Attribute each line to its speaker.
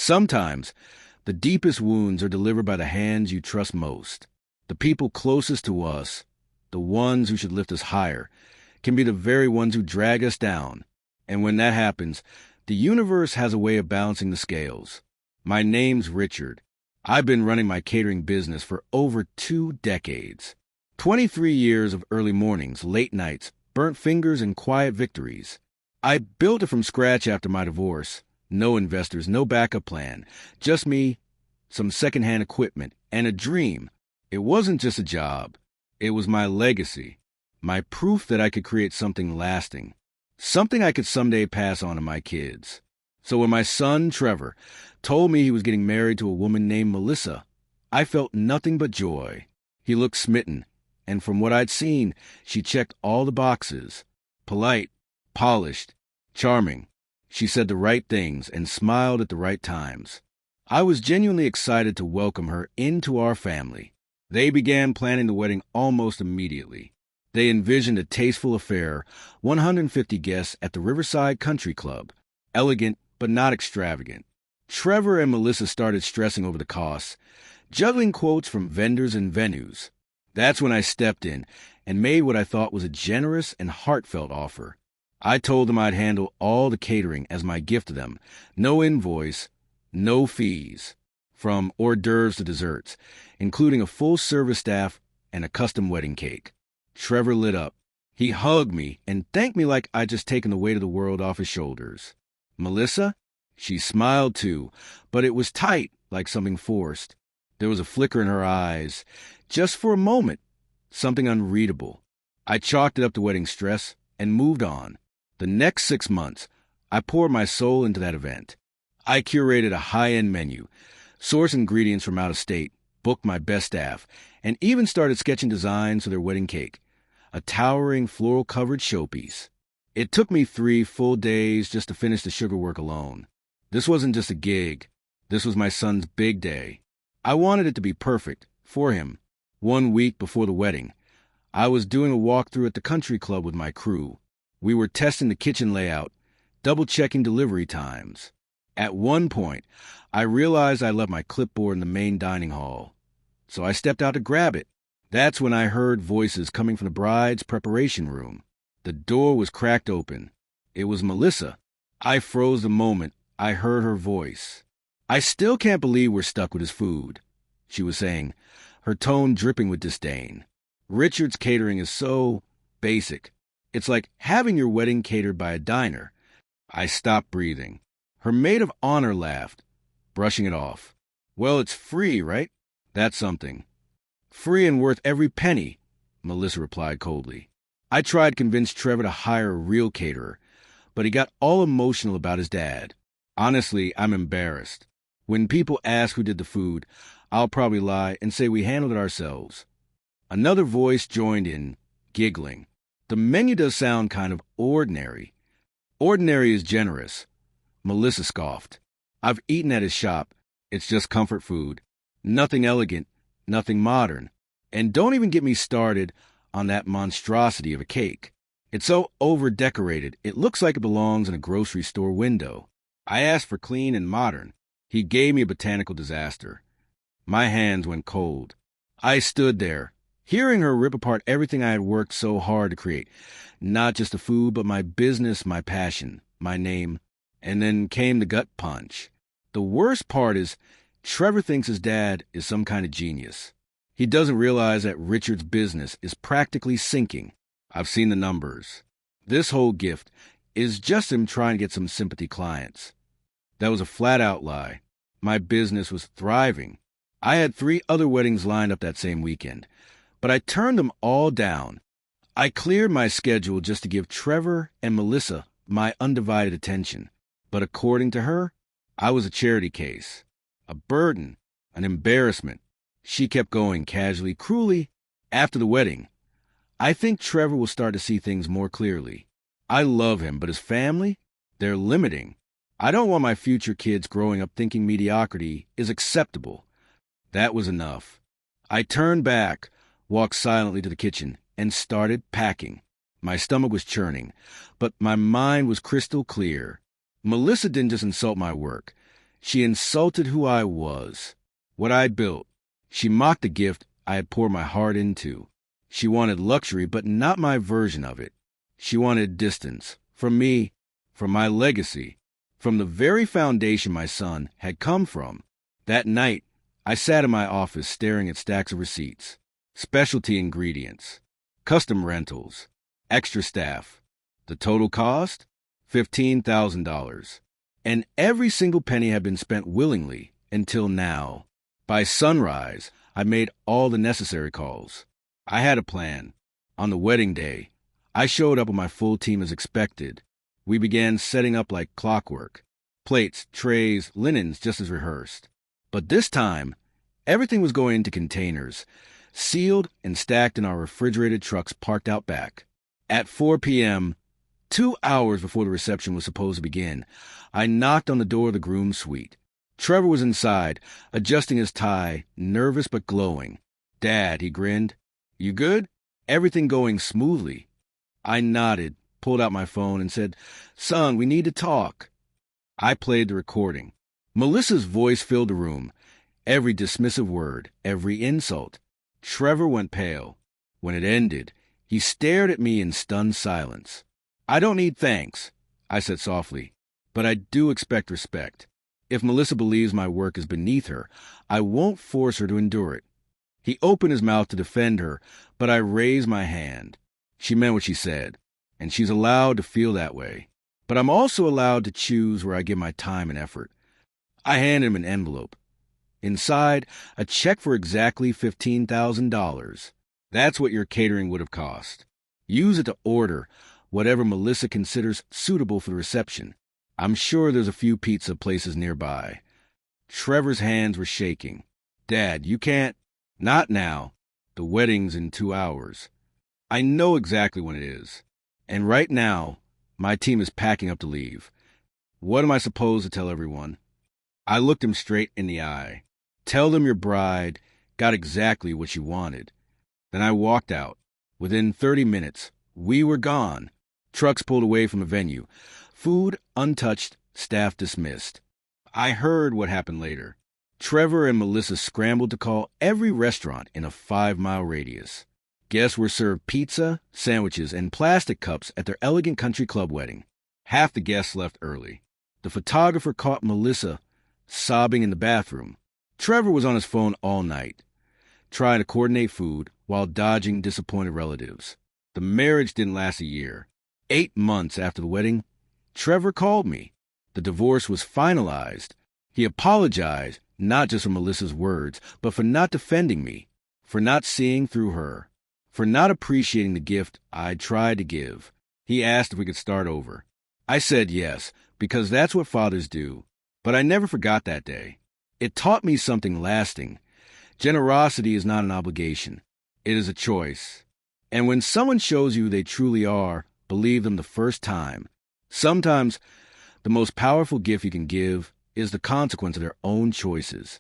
Speaker 1: Sometimes, the deepest wounds are delivered by the hands you trust most. The people closest to us, the ones who should lift us higher, can be the very ones who drag us down. And when that happens, the universe has a way of balancing the scales. My name's Richard. I've been running my catering business for over 2 decades. 23 years of early mornings, late nights, burnt fingers, and quiet victories. I built it from scratch after my divorce. No investors, no backup plan. Just me, some secondhand equipment, and a dream. It wasn't just a job. It was my legacy. My proof that I could create something lasting. Something I could someday pass on to my kids. So when my son, Trevor, told me he was getting married to a woman named Melissa, I felt nothing but joy. He looked smitten, and from what I'd seen, she checked all the boxes. Polite, polished, charming. She said the right things and smiled at the right times. I was genuinely excited to welcome her into our family. They began planning the wedding almost immediately. They envisioned a tasteful affair, 150 guests at the Riverside Country Club. Elegant, but not extravagant. Trevor and Melissa started stressing over the costs, juggling quotes from vendors and venues. That's when I stepped in and made what I thought was a generous and heartfelt offer. I told them I'd handle all the catering as my gift to them. No invoice, no fees. From hors d'oeuvres to desserts, including a full-service staff and a custom wedding cake. Trevor lit up. He hugged me and thanked me like I'd just taken the weight of the world off his shoulders. Melissa? She smiled too, but it was tight, like something forced. There was a flicker in her eyes, just for a moment, something unreadable. I chalked it up to wedding stress and moved on. The next 6 months, I poured my soul into that event. I curated a high-end menu, sourced ingredients from out of state, booked my best staff, and even started sketching designs for their wedding cake, a towering floral-covered showpiece. It took me 3 full days just to finish the sugar work alone. This wasn't just a gig. This was my son's big day. I wanted it to be perfect, for him. 1 week before the wedding, I was doing a walkthrough at the country club with my crew. We were testing the kitchen layout, double-checking delivery times. At one point, I realized I left my clipboard in the main dining hall, so I stepped out to grab it. That's when I heard voices coming from the bride's preparation room. The door was cracked open. It was Melissa. I froze the moment I heard her voice. "I still can't believe we're stuck with his food," she was saying, her tone dripping with disdain. "Richard's catering is so basic. It's like having your wedding catered by a diner." I stopped breathing. Her maid of honor laughed, brushing it off. "Well, it's free, right? That's something." "Free and worth every penny," Melissa replied coldly. I tried to convince Trevor to hire a real caterer, but he got all emotional about his dad. Honestly, I'm embarrassed. When people ask who did the food, I'll probably lie and say we handled it ourselves. Another voice joined in, giggling. "The menu does sound kind of ordinary." "Ordinary is generous," Melissa scoffed. "I've eaten at his shop. It's just comfort food. Nothing elegant, nothing modern. And don't even get me started on that monstrosity of a cake. It's so over-decorated, it looks like it belongs in a grocery store window." I asked for clean and modern. He gave me a botanical disaster. My hands went cold. I stood there, hearing her rip apart everything I had worked so hard to create. Not just the food, but my business, my passion, my name. And then came the gut punch. The worst part is, Trevor thinks his dad is some kind of genius. He doesn't realize that Richard's business is practically sinking. I've seen the numbers. This whole gift is just him trying to get some sympathy clients. That was a flat-out lie. My business was thriving. I had 3 other weddings lined up that same weekend, but I turned them all down. I cleared my schedule just to give Trevor and Melissa my undivided attention. But according to her, I was a charity case, a burden, an embarrassment. She kept going casually, cruelly. "After the wedding, I think Trevor will start to see things more clearly. I love him, but his family, they're limiting. I don't want my future kids growing up thinking mediocrity is acceptable." That was enough. I turned back, walked silently to the kitchen, and started packing. My stomach was churning, but my mind was crystal clear. Melissa didn't just insult my work. She insulted who I was, what I built. She mocked the gift I had poured my heart into. She wanted luxury, but not my version of it. She wanted distance from me, from my legacy, from the very foundation my son had come from. That night, I sat in my office staring at stacks of receipts, specialty ingredients, custom rentals, extra staff. The total cost? $15,000. And every single penny had been spent willingly until now. By sunrise, I made all the necessary calls. I had a plan. On the wedding day, I showed up with my full team as expected. We began setting up like clockwork. Plates, trays, linens, just as rehearsed. But this time, everything was going into containers, sealed and stacked in our refrigerated trucks parked out back. At 4 p.m., 2 hours before the reception was supposed to begin, I knocked on the door of the groom's suite. Trevor was inside, adjusting his tie, nervous but glowing. "Dad," he grinned. "You good?" "Everything going smoothly." I nodded, pulled out my phone, and said, "Son, we need to talk." I played the recording. Melissa's voice filled the room. Every dismissive word, every insult. Trevor went pale. When it ended, he stared at me in stunned silence. "I don't need thanks," I said softly, "but I do expect respect. If Melissa believes my work is beneath her, I won't force her to endure it." He opened his mouth to defend her, but I raised my hand. She meant what she said, and she's allowed to feel that way. But I'm also allowed to choose where I give my time and effort. I handed him an envelope. Inside, a check for exactly $15,000. That's what your catering would have cost. Use it to order whatever Melissa considers suitable for the reception. I'm sure there's a few pizza places nearby. Trevor's hands were shaking. "Dad, you can't." "Not now. The wedding's in 2 hours. I know exactly when it is. And right now, my team is packing up to leave. What am I supposed to tell everyone?" I looked him straight in the eye. "Tell them your bride got exactly what she wanted." Then I walked out. Within 30 minutes, we were gone. Trucks pulled away from the venue. Food untouched, staff dismissed. I heard what happened later. Trevor and Melissa scrambled to call every restaurant in a 5-mile radius. Guests were served pizza, sandwiches, and plastic cups at their elegant country club wedding. Half the guests left early. The photographer caught Melissa sobbing in the bathroom. Trevor was on his phone all night, trying to coordinate food while dodging disappointed relatives. The marriage didn't last a year. 8 months after the wedding, Trevor called me. The divorce was finalized. He apologized, not just for Melissa's words, but for not defending me, for not seeing through her, for not appreciating the gift I'd tried to give. He asked if we could start over. I said yes, because that's what fathers do. But I never forgot that day. It taught me something lasting. Generosity is not an obligation. It is a choice. And when someone shows you who they truly are, believe them the first time. Sometimes the most powerful gift you can give is the consequence of their own choices.